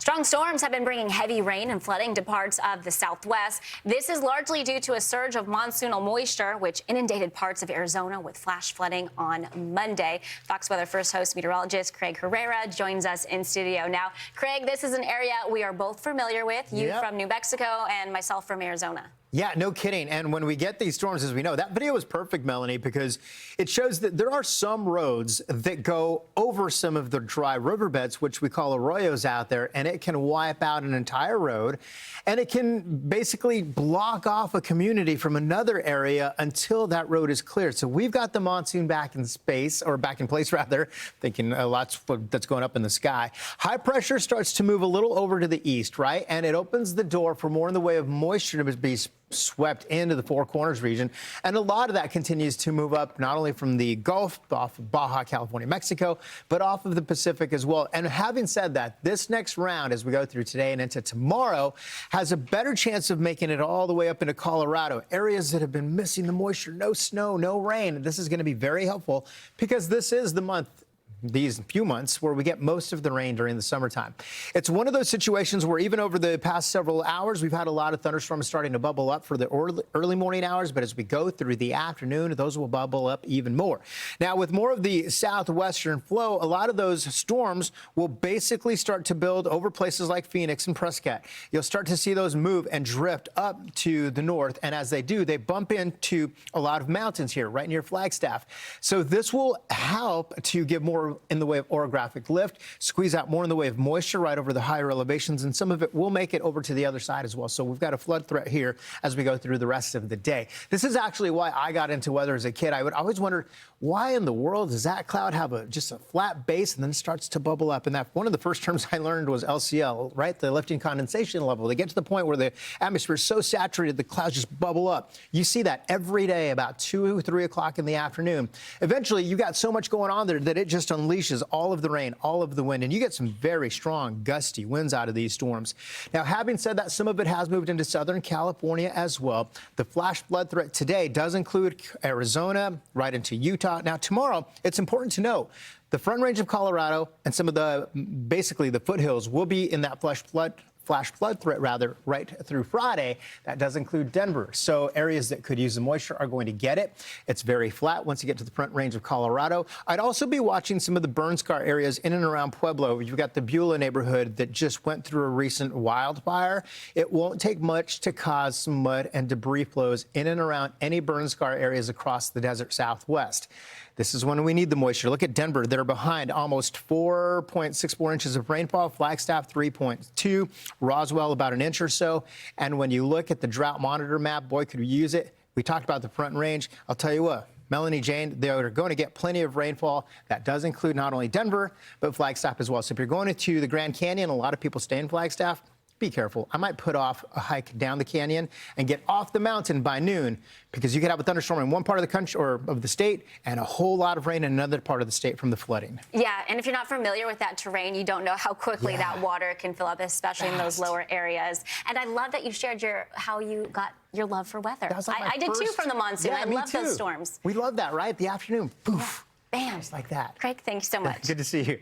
Strong storms have been bringing heavy rain and flooding to parts of the Southwest. This is largely due to a surge of monsoonal moisture, which inundated parts of Arizona with flash flooding on Monday. Fox Weather First host meteorologist Craig Herrera joins us in studio now. Craig, this is an area we are both familiar with, you from New Mexico and myself from Arizona. Yeah, no kidding. And when we get these storms, as we know, that video is perfect, Melanie, because it shows that there are some roads that go over some of the dry riverbeds, which we call arroyos out there, and it can wipe out an entire road, and it can basically block off a community from another area until that road is cleared. So we've got the monsoon back in space, or back in place, rather, thinking a lot's that's going up in the sky. High pressure starts to move a little over to the east, right? And it opens the door for more in the way of moisture to be swept into the Four Corners region. And a lot of that continues to move up, not only from the Gulf, off of Baja California, Mexico, but off of the Pacific as well. And having said that, this next round, as we go through today and into tomorrow, has a better chance of making it all the way up into Colorado, areas that have been missing the moisture, no snow, no rain. This is going to be very helpful because this is the month, these few months, where we get most of the rain during the summertime. It's one of those situations where even over the past several hours, we've had a lot of thunderstorms starting to bubble up for the early morning hours, but as we go through the afternoon, those will bubble up even more. Now, with more of the southwestern flow, a lot of those storms will basically start to build over places like Phoenix and Prescott. You'll start to see those move and drift up to the north, and as they do, they bump into a lot of mountains here, right near Flagstaff. So this will help to give more in the way of orographic lift, squeeze out more in the way of moisture right over the higher elevations, and some of it will make it over to the other side as well. So we've got a flood threat here as we go through the rest of the day. This is actually why I got into weather as a kid. I would always wonder, why in the world does that cloud have just a flat base and then starts to bubble up? And that one of the first terms I learned was LCL, right? The lifting condensation level. They get to the point where the atmosphere is so saturated, the clouds just bubble up. You see that every day about 2, 3 o'clock in the afternoon. Eventually, you got so much going on there that it just unleashes all of the rain, all of the wind, and you get some very strong, gusty winds out of these storms. Now, having said that, some of it has moved into Southern California as well. The flash flood threat today does include Arizona, right into Utah. Now, tomorrow, it's important to know the Front Range of Colorado and some of the, basically the foothills will be in that flash flood threat, rather, right through Friday. That does include Denver. So areas that could use the moisture are going to get it. It's very flat once you get to the Front Range of Colorado. I'd also be watching some of the burn scar areas in and around Pueblo. You've got the Beulah neighborhood that just went through a recent wildfire. It won't take much to cause some mud and debris flows in and around any burn scar areas across the desert Southwest. This is when we need the moisture. Look at Denver. They're behind almost 4.64 inches of rainfall. Flagstaff, 3.2. Roswell, about an inch or so. And when you look at the Drought Monitor map, boy, could we use it. We talked about the Front Range. I'll tell you what, Melanie, Jane, they are going to get plenty of rainfall. That does include not only Denver, but Flagstaff as well. So if you're going into the Grand Canyon, a lot of people stay in Flagstaff. Be careful. I might put off a hike down the canyon and get off the mountain by noon, because you could have a thunderstorm in one part of the country or of the state and a whole lot of rain in another part of the state from the flooding. Yeah, and if you're not familiar with that terrain, you don't know how quickly that water can fill up, especially in those lower areas. And I love that you shared how you got your love for weather. Like I did too from the monsoon. I love those storms. We love that, right? The afternoon, poof, bam, just like that. Craig, thank you so much. Good to see you.